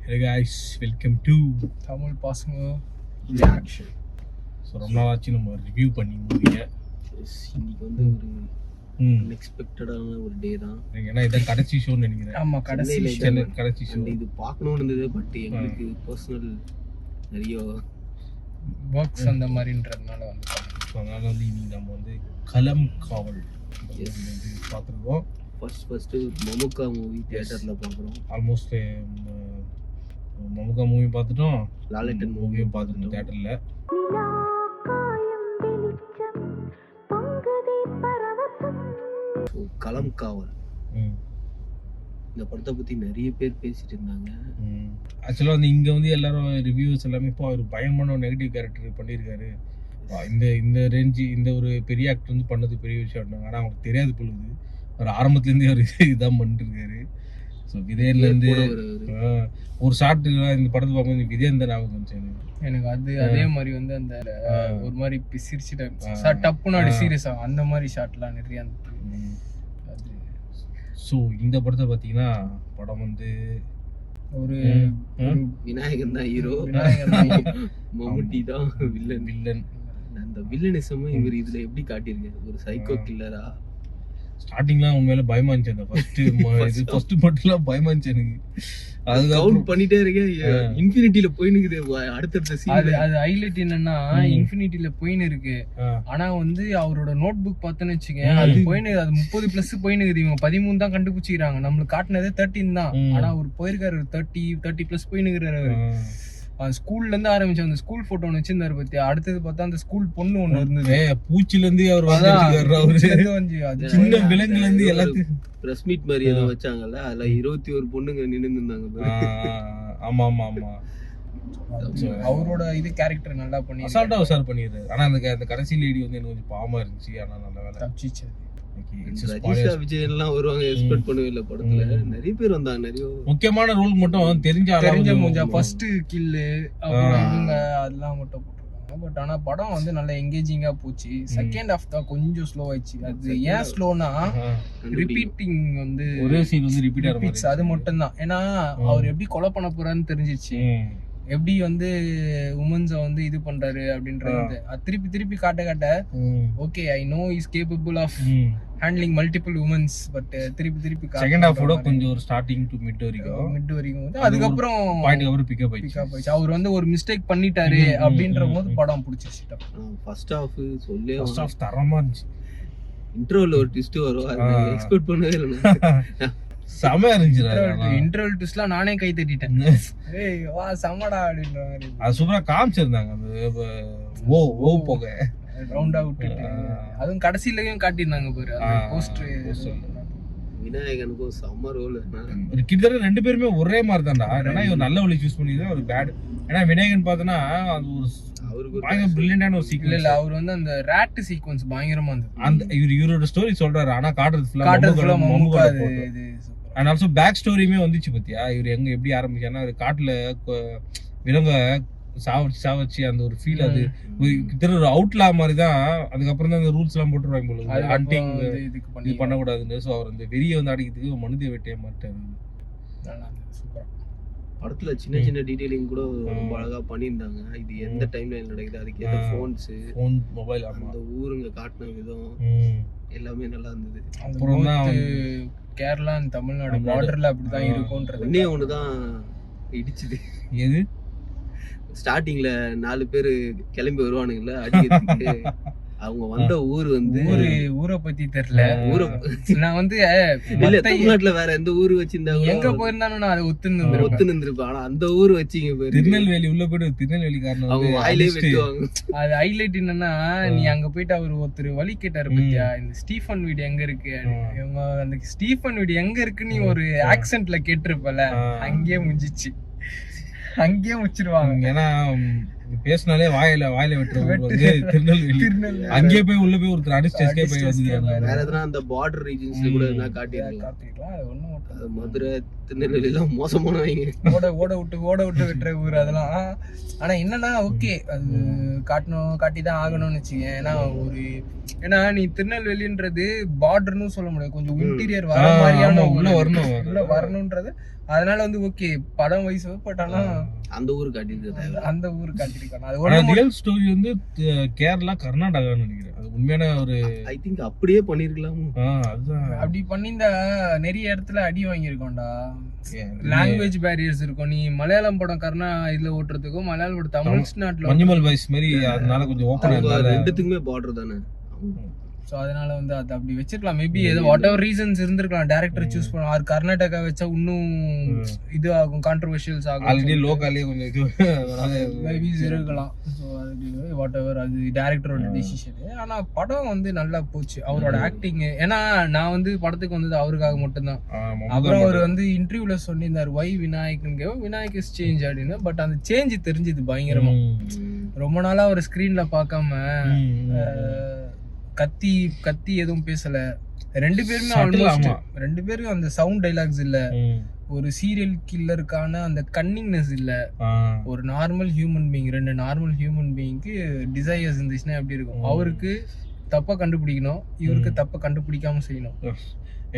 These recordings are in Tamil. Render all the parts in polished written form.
Hey guys, welcome to Tamil பாசங்க ரியாக்ஷன். ஸோ ரொம்ப நாள் ஆச்சு நம்ம ரிவ்யூ பண்ணி மூவியை. இன்னைக்கு வந்து ஒரு அன்எக்ஸ்பெக்டடான ஒரு டே தான். ஏன்னா இதான் கடைசி ஷோன்னு நினைக்கிறேன். ஆமாம், கடைசி கடைசி ஷோ. இது பார்க்கணும்னு இருந்தது, பட் எங்களுக்கு பர்சனல் நிறைய ஒர்க்ஸ் அந்த மாதிரின்றதுனால வந்து ஸோ அதனால வந்து இன்னைக்கு நம்ம வந்து களம் காவல் பார்த்துருக்கோம். ஃபர்ஸ்ட் மமுக்கா மூவி தியேட்டரில் பார்க்குறோம். ஆல்மோஸ்ட் மமுக்கா மூவி பார்த்துட்டோம், லாலட்டன் மூவியும் பார்த்துட்டோம் தியேட்டரில். களம் காவல் இந்த படத்தை பற்றி நிறைய பேர் பேசிட்டு இருந்தாங்க. ஆக்சுவலாக வந்து இங்கே வந்து எல்லாரும் ரிவ்யூஸ் எல்லாமே இப்போ அவர் பயங்கரமான நெகட்டிவ் கேரக்டர் பண்ணியிருக்காரு. இந்த ரேஞ்சு இந்த ஒரு பெரிய ஆக்டர் வந்து பண்ணது பெரிய விஷயம் இருந்தாங்க. ஆனால் அவங்களுக்கு தெரியாது பொழுது அவர் ஆரம்பத்துலேருந்தே அவர் இதுதான் பண்ணிருக்காரு. ஸோ விஜயன்லேருந்து ஒரு ஷார்ட் இந்த படத்தை பார்க்கும்போது விஜயன் தான் ஞாபகம் வந்துச்சு எனக்கு. அதே மாதிரி வந்து அந்த ஒரு மாதிரி பிசிரிச்சுட்டு டப்புன்னு அப்படி சீரியஸாக அந்த மாதிரி ஷார்ட்லாம் நிறைய இருந்துச்சு. ஸோ இந்த படத்தை பார்த்தீங்கன்னா படம் வந்து ஒரு விநாயகன் தான் ஹீரோ, மம்முட்டி தான் வில்லன். அந்த வில்லனிசம் இவர் இதுல எப்படி காட்டியிருக்காரு, ஒரு சைக்கோ கில்லரா. ஸ்டார்டிங்லாம் உண்மையில பயமா இருந்துச்சு. அந்த ஃபர்ஸ்ட் மட்டும்லாம் பயமா இருந்துச்சு எனக்கு. அது கவுண்ட் பண்ணிட்டே இருக்கேன், இன்ஃபினிட்டில போயினுக்குது அடுத்தடுத்த சீன். அது ஹைலைட் என்னன்னா இன்ஃபினிட்டில போயின்னு இருக்கு. ஆனா வந்து அவரோட நோட் புக் பார்த்தேன்னு வச்சுக்கேன், அது போயின்னு அது 30+ போயினுக்குது. இவங்க 13 தான் கண்டுபிடிச்சிக்கிறாங்க, நம்மளுக்கு காட்டினதே 13 தான். ஆனா அவர் போயிருக்காரு 30+ போயினுக்குறாரு அவரு. ஸ்கூல்ல இருந்து ஆரம்பிச்சு அந்த ஸ்கூல் போட்டோ ஒன்று வச்சிருந்தாரு பத்தி. அடுத்தது பார்த்தா அந்த ஸ்கூல் பொண்ணு ஒண்ணு இருந்தது, பூச்சில இருந்து அவர் சின்ன விலங்குல இருந்து எல்லாத்தையும் பிரஸ் மீட் மாதிரி ஏதோ வச்சாங்கல்ல, அதுல 21 பொண்ணுங்க நின்று இருந்தாங்க. ஆமா ஆமா ஆமா. அவரோட இது கேரக்டர் நல்லா பண்ணி அசால்ட்டா உஷார் பண்ணிடுறாரு. ஆனா அந்த கடைசி லேடி வந்து எனக்கு கொஞ்சம் பாவமா இருந்துச்சு. ஆனா நல்ல வேலை தப்பிச்சு. ரஜிஷா விஜய் எல்லாம் வருவாங்க எக்ஸ்பெக்ட் பண்ணவே இல்லை. படத்துல நிறைய பேர் வந்தாங்க, நிறைய முக்கியமான ரோல் மட்டும் தெரிஞ்ச ஃபர்ஸ்ட் கில்லு அவங்க அதெல்லாம் மட்டும் போட்டிருக்காங்க. பட் ஆனா படம் வந்து நல்லா எங்கேஜிங்கா போச்சு. செகண்ட் ஹாஃப் தான் கொஞ்சம் ஸ்லோ ஆயிடுச்சு. அது ஏன் ஸ்லோனா ரிப்பீட்டிங் வந்து ஒரே சீன் வந்து ரிப்பீட் அது மட்டும் தான். ஏன்னா அவர் எப்படி கொலை பண்ண போறான்னு தெரிஞ்சிச்சு, எப்படி வந்து உமன்ஸை வந்து இது பண்றாரு அப்படின்றது திருப்பி திருப்பி காட்ட okay I know is capable of handling multiple womens. But திருப்பி செகண்ட் ஹாஃப் கூட கொஞ்சம் ஒரு ஸ்டார்டிங் டு மிட் வரைக்கும் வந்து அதுக்கப்புறம் பாயிண்ட் அப்புறம் பிக்கப் ஆயிடுச்சு. அவர் வந்து ஒரு மிஸ்டேக் பண்ணிட்டாரு அப்படின்ற போது படம் பிடிச்சிருச்சு. ஃபர்ஸ்ட் ஹாஃப் சொல்லவே ஃபர்ஸ்ட் ஹாஃப் தரமா இருந்துச்சு. இன்ட்ரோல ஒரு ட்விஸ்ட் வரும், அது எக்ஸ்பெக்ட் பண்ணவே இல்லை. செமையா இருந்துச்சு. இன்டர்வல் ட்விஸ்ட்லாம் நானே கை தட்டிட்டேன். ஏய் வா செமடா அப்படின்ற மாதிரி அது சூப்பரா காமிச்சிருந்தாங்க. அந்த ஓ போக ரவுண்டா விட்டுட்டு அதுவும் கடைசிலயும் காட்டியிருந்தாங்க பாரு அந்த போஸ்டர். விநாயகனுக்கும் செம்ம ரோல். கிட்டத்தட்ட ரெண்டு பேருமே ஒரே மாதிரி தான்டா. ஏன்னா இவர் நல்ல வழி சூஸ் பண்ணி தான் ஒரு பேட். ஏன்னா விநாயகன் பார்த்தனா அது ஒரு பயங்கர பிரில்லியன்டான ஒரு சீக்வென்ஸ். இல்ல அவர் வந்து அந்த ராட் சீக்வென்ஸ் பயங்கரமா இருந்தது. அந்த இவரோட ஸ்டோரி சொல்றாரு, ஆனா காட்டுறது ஃபுல்லா மம்முக்காது. அண்ட் ஆல்சோ பேக் ஸ்டோரியுமே வந்துச்சு பத்தியா. இவர் எங்க எப்படி ஆரம்பிச்சாருன்னா காட்டுல விலங்க சாவச்சு அந்த ஒரு ஃபீல். அது கிட்டத்தட்ட ஒரு அவுட்லா மாதிரி தான். அதுக்கப்புறம் தான் அந்த ரூல்ஸ் எல்லாம் போட்டுருவாங்க போல, ஹண்டிங் இது பண்ணக்கூடாதுன்னு. ஸோ அவர் அந்த வெறியை வந்து அடிக்கிறதுக்கு மனித வெட்டிய மாட்டாரு. படத்துல சின்ன சின்ன டீடைலிங் கூட ரொம்ப அழகா பண்ணியிருந்தாங்க. இது எந்த டைம்ல நடக்குது, அதுக்கேற்ற ஃபோன் மொபைல், அந்த ஊருங்க காட்டின விதம் எல்லாமே நல்லா இருந்தது. அப்புறம் கேரளா தமிழ்நாடு பார்டர்ல அப்படிதான் இருக்கும்ன்றது ஒன்னே ஒண்ணுதான் இடிச்சுது. எது? ஸ்டார்டிங்ல 4 பேரு கிளம்பி வருவானுங்கல்ல அடிக்கிறதுக்கு. அவங்க வந்த ஊர் வந்து ஊரை பத்தி தெரியல. நான் வந்து இல்ல தமிழ்நாட்டுல வேற எந்த ஊரு வச்சிருந்தாங்க, எங்க போயிருந்தாலும் நான் அதை ஒத்து நின்றுப்பேன். ஆனா அந்த ஊர் வச்சிங்க பேரு திருநெல்வேலி. உள்ள போயிட்டு திருநெல்வேலி காரணம் அவங்க வாயிலே வெட்டுவாங்க. அது ஹைலைட் என்னன்னா, நீ அங்க போயிட்டு அவர் ஒருத்தர் வழி கேட்டாரு பத்தியா, இந்த ஸ்டீஃபன் வீடு எங்க இருக்கு, அந்த ஸ்டீஃபன் வீடு எங்க இருக்கு நீ ஒரு ஆக்சென்ட்ல கேட்டிருப்பல, அங்கேயே முடிஞ்சிச்சு, அங்கேயே முடிச்சிருவாங்க. ஏன்னா பேசினாலே வாயில வெட்டுற ஊர் வந்து திருநெல்வேலி. அங்கேயே போய் உள்ள போய் ஒருத்தர் அடிச்சு எஸ்கேப் ஆகி வந்துருக்காங்க. வேற எதனா அந்த பார்டர் ரீஜன்ஸ்ல கூட எதனா காட்டிருக்கலாம். அது ஒண்ணும் அது மதுரை திருநெல்வேலி எல்லாம் மோசமானவங்க. ஓட விட்டு வெட்டுற ஊர் அதெல்லாம். ஆனா என்னன்னா ஓகே அது காட்டிதான் ஆகணும்னு வச்சுக்கேன். ஏன்னா நீ திருநெல்வேலின்றது பார்டர்னு சொல்ல முடியாது, கொஞ்சம் இன்டீரியர் வர மாதிரியான உள்ள வரணும்ன்றது. அதனால வந்து ஓகே படம் வைஸ் பட் ஆனா அந்த ஊர் காட்டியிருக்காங்க. அந்த ஊர் காட்டியிருக்காங்க. அது ரியல் ஸ்டோரி வந்து கேரளா கர்நாடகான்னு நினைக்கிறேன். அது உண்மையான ஒரு ஐ திங்க் அப்படியே பண்ணிருக்கலாம். அதுதான் அப்படி பண்ணிருந்தா நிறைய இடத்துல அடி வாங்கியிருக்கோம்டா. லாங்குவேஜ் பேரியர்ஸ் இருக்கும். நீ மலையாளம் படம் இதுல ஓட்டுறதுக்கும் மலையாளம் படம் தமிழ்நாட்டுல மஞ்சுமல் பாய்ஸ் மாதிரி அதனால கொஞ்சம் ஓப்பனா இருந்தால ரெண்டுத்துக்குமே பார்டர் தானே. சோ அதனால வந்து அது அப்படி வச்சிருக்கலாம். மேபி ஏதோ வாட் எவர் ரீசன்ஸ் இருந்திருக்கலாம். டைரக்டர் சூஸ் பண்ண ஆர் கர்நாடகா வச்சா இன்னும் இது ஆகும், கான்ட்ரோவர்ஷியல்ஸ் ஆகும். ஆல்ரெடி லோக்கல்லே கொஞ்சம் இது மேபி இருக்கலாம். ஸோ அது வாட் எவர் அது டைரக்டரோட டிசிஷன். ஆனா படம் வந்து நல்லா போச்சு. அவரோட ஆக்டிங், ஏன்னா நான் வந்து படத்துக்கு வந்தது அவருக்காக மட்டும்தான். அப்புறம் அவர் வந்து இன்டர்வியூல சொல்லியிருந்தார் வை விநாயக் இஸ் சேஞ்ச் அப்படின்னு. பட் அந்த சேஞ்ச் தெரிஞ்சது பயங்கரமா. ரொம்ப நாளா ஒரு ஸ்கிரீன்ல பார்க்காம கத்தி எதுவும் பேசல. ரெண்டு பேருமே அந்த சவுண்ட் டைலாக்ஸ் இல்ல, ஒரு சீரியல் கில்லருக்கான அந்த கன்னிங்னஸ் இல்ல. ஒரு நார்மல் ஹியூமன் பீயிங், ரெண்டு நார்மல் ஹியூமன் பீயிங்க்கு டிசையர்ஸ் இருந்துச்சுன்னா எப்படி இருக்கும்? அவருக்கு தப்ப கண்டுபிடிக்கணும், இவருக்கு தப்ப கண்டுபிடிக்காம செய்யணும்.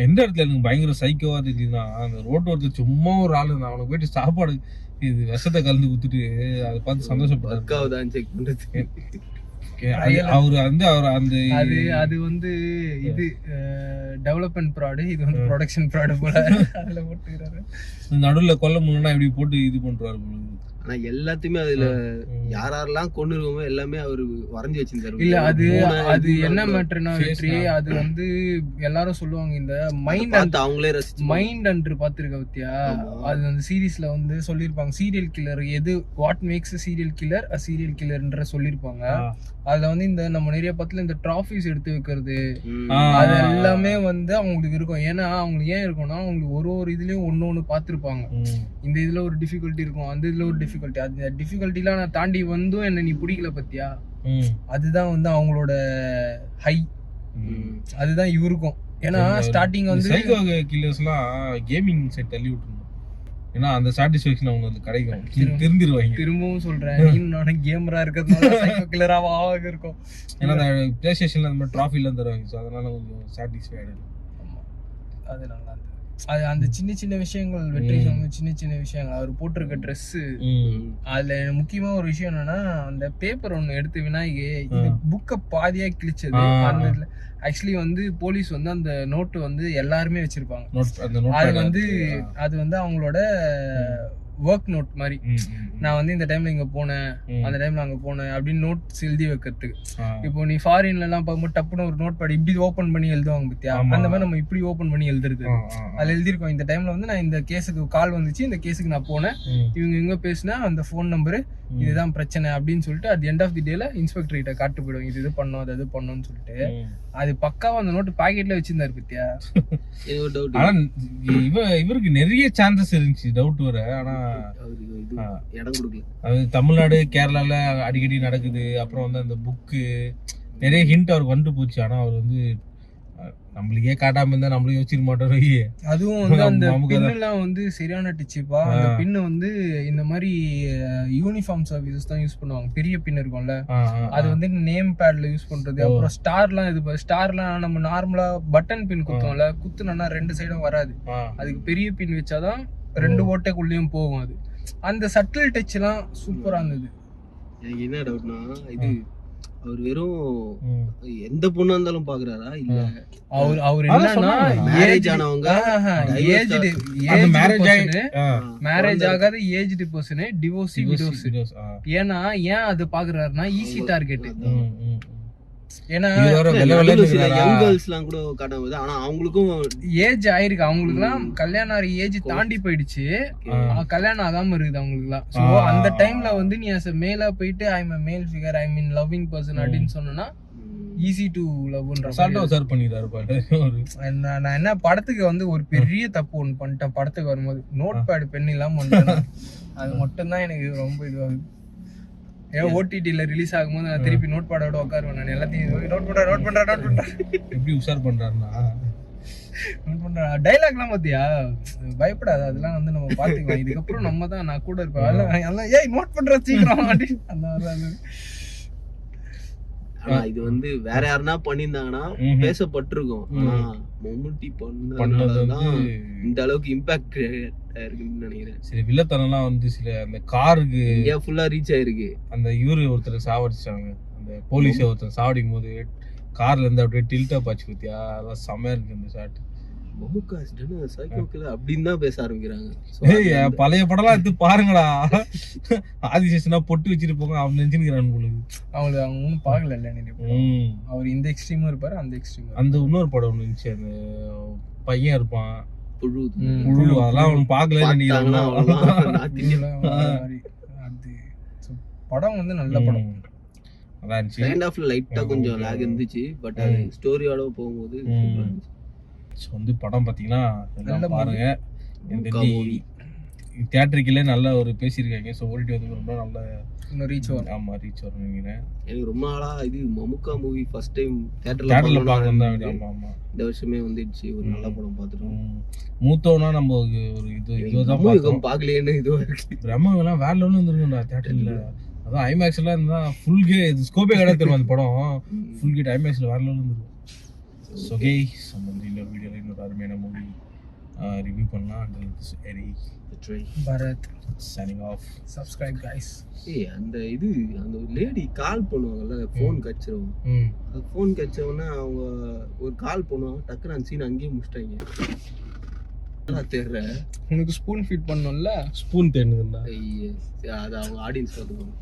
எந்த இடத்துல எனக்கு பயங்கர சைக்கோவா தெரியுதுன்னா, அந்த ரோட்டு ஒருத்தர் சும்மா ஒரு ஆளு இருந்தான், அவனுக்கு போயிட்டு சாப்பாடு இது விஷத்தை கலந்து குத்துட்டு அதை பார்த்து சந்தோஷப்பட்டாரு. செக் பண்றது அவரு வந்து அது வந்து இது டெவலப்மெண்ட் ப்ராடக்ட், இது வந்து ப்ரொடக்ஷன் ப்ராடக்ட் போல அதுல போட்டுக்கிறாரு. நடுவுல கொல்ல முடியலன்னா இப்படி போட்டு இது பண்றாரு போல. ஆனா எல்லாத்தையுமே அதுல யாரெல்லாம் கொண்டு இருக்கோமோ எல்லாமே அவரு வரைஞ்சி வச்சிருந்தாரு. இல்ல அது என்ன மேட்டர்னா வெற்றி, அது வந்து எல்லாரும் சொல்லுவாங்க இந்த அவங்களே ரசிச்சு மைண்ட் அண்ட் பாத்துருக்க பத்தியா. அது அந்த சீரீஸ்ல வந்து சொல்லிருப்பாங்க சீரியல் கில்லர் எது, what makes serial killer a serial கில்லர்ன்ற சொல்லிருப்பாங்க. அதுல வந்து இந்த நம்ம நிறைய பத்துல இந்த டிராஃபிஸ் எடுத்து வைக்கிறது அது எல்லாமே வந்து அவங்களுக்கு இருக்கும். ஏன்னா அவங்களுக்கு ஏன் இருக்கும்னா அவங்களுக்கு ஒரு இதுலயும் ஒண்ணு பாத்துருப்பாங்க. இந்த இதுல ஒரு டிஃபிகல்ட்டி இருக்கும், அந்த இதுல ஒரு டிஃபிகல்ட்டி. அந்த டிஃபிகல்ட்டிலாம் நான் தாண்டி வந்தும் என்ன நீ பிடிக்கல பத்தியா, அதுதான் வந்து அவங்களோட ஹை. அதுதான் இவருக்கும். ஏன்னா ஸ்டார்டிங் வந்து சைக்கோ கில்லர்ஸ்லாம் கேமிங் செட் தள்ளி விட்டுருந்தோம். ஏன்னா அந்த சாட்டிஸ்ஃபேக்ஷன் அவங்களுக்கு கிடைக்கும், திருந்திருவாங்க. திரும்பவும் சொல்றேன், நானும் கேமரா இருக்கிறதுனால சைக்கோ கில்லராவா இருக்கும். ஏன்னா அந்த பிளே ஸ்டேஷன்ல அந்த மாதிரி ட்ராஃபிலாம் தருவாங்க, ஸோ அதனால கொஞ்சம் சாட்டிஸ்ஃபைடு. அது நல்லா இருந்தது. அது அந்த சின்ன சின்ன விஷயங்கள் வெற்றி சொன்ன சின்ன சின்ன விஷயங்கள். அவர் போட்டிருக்க ட்ரெஸ், அதுல முக்கியமா ஒரு விஷயம் என்னன்னா அந்த பேப்பர் ஒண்ணு எடுத்து விநாயகே இந்த புக்கை பாதியா கிழிச்சது. அந்த ஆக்சுவலி வந்து போலீஸ் வந்து அந்த நோட்டு வந்து எல்லாருமே வச்சிருப்பாங்க. அது வந்து அவங்களோட ஒர்க் நோட் மாதிரி. நான் வந்து இந்த டைம்ல இங்க போனேன், அந்த டைம்ல அங்க போனேன் அப்படின்னு நோட்ஸ் எழுதி வைக்கிறதுக்கு. இப்போ நீ ஃபாரின்ல எல்லாம் பார்க்கும்போது டப்புன்னு ஒரு நோட் படி இப்படி ஓபன் பண்ணி எழுதுவாங்க பத்தியா, அந்த மாதிரி நம்ம இப்படி ஓபன் பண்ணி எழுதுறது. அதுல எழுதிருக்கோம் இந்த டைம்ல வந்து நான் இந்த கேஸுக்கு கால் வந்துச்சு, இந்த கேஸுக்கு நான் போனேன், இவங்க எங்க பேசினா அந்த போன் நம்பரு, இதுதான் பிரச்சனை அப்படின்னு சொல்லிட்டு அது எண்ட் ஆஃப் தி டேல இன்ஸ்பெக்டர் கிட்ட காட்டு போயிடும், இது பண்ணும் அது பண்ணணும்னு சொல்லிட்டு. அது பக்காவா அந்த நோட்டு பாக்கெட்ல வச்சிருந்தாரு பத்தியா. இவருக்கு நிறைய சான்சஸ் இருந்துச்சு டவுட் வர. ஆனா இடம் கொடுக்கல. அது தமிழ்நாடு கேரளால அடிக்கடி நடக்குது. அப்புறம் வந்து அந்த புக்கு நிறைய ஹிண்ட் அவருக்கு வந்துட்டு போச்சு. ஆனா அவர் வந்து நம்மளுக்கே காட்டாம இருந்தா நம்மளும் யோசிக்க மாட்டோம். அதுவும் வந்து அந்த பின்னெல்லாம் வந்து சரியான டிச்சுப்பா. அந்த பின்னு வந்து இந்த மாதிரி யூனிஃபார்ம் சர்வீசஸ் தான் யூஸ் பண்ணுவாங்க. பெரிய பின் இருக்கும்ல, அது வந்து நேம் பேட்ல யூஸ் பண்றது. அப்புறம் ஸ்டார்லாம் இது ஸ்டார்லாம் நம்ம நார்மலா பட்டன் பின் குத்துவோம்ல, குத்துனா ரெண்டு சைடும் வராது. அதுக்கு பெரிய பின் வச்சாதான் ரெண்டு ஓட்டைக்குள்ளேயும் போகும். அது அந்த சட்டில் டச் எல்லாம் சூப்பரா இருந்தது. எனக்கு என்ன டவுட்னா, இது அவர் வெறும் எந்த பொண்ணா இருந்தாலும் பாக்குறாரா இல்ல அவர் என்னன்னா மேரேஜ் ஆனவங்க, மேரேஜ் ஆகாத ஏஜ்டு பர்சன், டிவோர்ஸி விடோஸ். ஏன்னா ஏன் அது பாக்குறாருன்னா ஈஸி டார்கெட். ஏன்னா கூட காட்டும்போது ஆனா அவங்களுக்கும் ஏஜ் ஆயிருக்கு, அவங்களுக்குலாம் கல்யாணம் ஆகிற ஏஜ் தாண்டி போயிடுச்சு, கல்யாணம் ஆகாம இருக்குது அவங்களுக்குலாம். சோ அந்த டைம்ல வந்து நீ as a மேலா போயிட்டு I am a male figure, I mean loving person அப்படின்னு சொன்னா ஈஸி டு லவ்ன்ற சர்வ் பண்ணிட்டாரு பாரு. நான் என்ன படத்துக்கு வந்து ஒரு பெரிய தப்பு ஒன்று பண்ணிட்டேன். படத்துக்கு வரும்போது நோட் பேட் பென் இல்லாம வந்துட்டேன். அது மட்டும் தான் எனக்கு ரொம்ப இதுவாகுது. ஏன் ஓடிடில ரிலீஸ் ஆகும்போது நான் திருப்பி நோட் பேடோட உட்காருவேன். நான் எல்லாத்தையும் நோட் பண்றேன். எப்படி உஷார் பண்றாருன்னா நோட் பண்றேன். டைலாக்லாம் பாத்தியா, பயப்படாத, அதெல்லாம் வந்து நம்ம பாத்துக்கலாம். இதுக்கப்புறம் நம்ம தான், நான் கூட இருப்பேன். அதெல்லாம் ஏய் நோட் பண்ற சீக்கிரம் அப்படின்னு அந்த மாதிரி. ஆனா இது வந்து வேற யாருன்னா பண்ணியிருந்தாங்கன்னா பேசப்பட்டிருக்கும். ஆனா மம்முட்டி பண்ணதுதான் இந்த அளவுக்கு இம்பாக்ட் இருக்குன்னு நினைக்கிறேன். சில வில்லத்தனம்லாம் வந்து சில அந்த காருக்கு இந்தியா ஃபுல்லா ரீச் ஆயிருக்கு. அந்த இவரு ஒருத்தர் சாவடிச்சாங்க, அந்த போலீஸ் ஒருத்தர் சாவடிக்கும் போது கார்ல இருந்து அப்படியே டில்டா பாச்சு பத்தியா, அதெல்லாம் செமையா இருக்கு அந்த ஷாட். அப்படின்னு தான் பேச ஆரம்பிக்கிறாங்க. பழைய படம்லாம் எடுத்து பாருங்கடா, ஆதிசேஷனா பொட்டு வச்சிட்டு போங்க அவன் நினைச்சுக்கிறான் உங்களுக்கு. அவங்க ஒன்னும் பாக்கல அவர் இந்த எக்ஸ்ட்ரீமும் இருப்பாரு, அந்த எக்ஸ்ட்ரீம். அந்த இன்னொரு படம் ஒண்ணு இருந்துச்சு, அந்த பையன் இருப்பான் புழு, அதெல்லாம் அவன் பாக்கல நினைக்கிறான். அது படம் வந்து நல்ல படம். அதான் இருந்துச்சு. செகண்ட் ஹாஃப்ல லைட்டா கொஞ்சம் லாக் இருந்துச்சு, பட் அது ஸ்டோரியோட போகும்போது வந்து படம் பாத்தீங்கன்னா நல்ல பாருங்க. தியேட்டருக்குள்ளே நல்ல ஒரு பேசியிருக்காங்க. ஸோ ஓடிடி வந்து ரொம்ப நல்ல இன்னும் ரீச் வரும். ஆமா ரீச் வரும் நினைக்கிறேன். எனக்கு ரொம்ப நாளா இது மமுக்கா மூவி ஃபர்ஸ்ட் டைம் தியேட்டர்ல பார்க்கணும் தான். ஆமா ஆமா, இந்த வருஷமே வந்துடுச்சு. ஒரு நல்ல படம் பார்த்துட்டோம். மூத்தவனா நம்ம ஒரு இதுதான் பார்த்தோம். பார்க்கலையேன்னு இதுவா இருக்கு. பிரம்மங்கெல்லாம் வேற லெவலில் இருந்திருக்கும்டா தியேட்டர்ல. அதான் ஐமேக்ஸ்ல இருந்தா ஃபுல் கே ஸ்கோப்பே கிடையாது தெரியும். அந்த படம் ஃபுல் கேட் ஐமேக்ஸ்ல வேற லெவலில் இருந்திருக்கும். ஸோ கேஸ் நம்ம இன்னொரு வீடியோவில் இன்னொரு அருமையான மூவி ரிவ்யூ பண்ணலாம். Bharat signing off. subscribe guys. அந்த அந்த லேடி கால் பண்ணுவாங்கல்ல, ஃபோன் கச்சிரும். அது ஃபோன் கச்சவொன்னே அவங்க ஒரு கால் பண்ணுவாங்க, டக்குனு அந்த சீன் அங்கேயே முடிச்சிட்டாங்க. தெரியல உனக்கு ஸ்பூன் ஃபீட் பண்ணணும்ல, ஸ்பூன் தேடுதுண்டா. அது அவங்க ஆடியன்ஸ் பார்த்துக்கோங்க.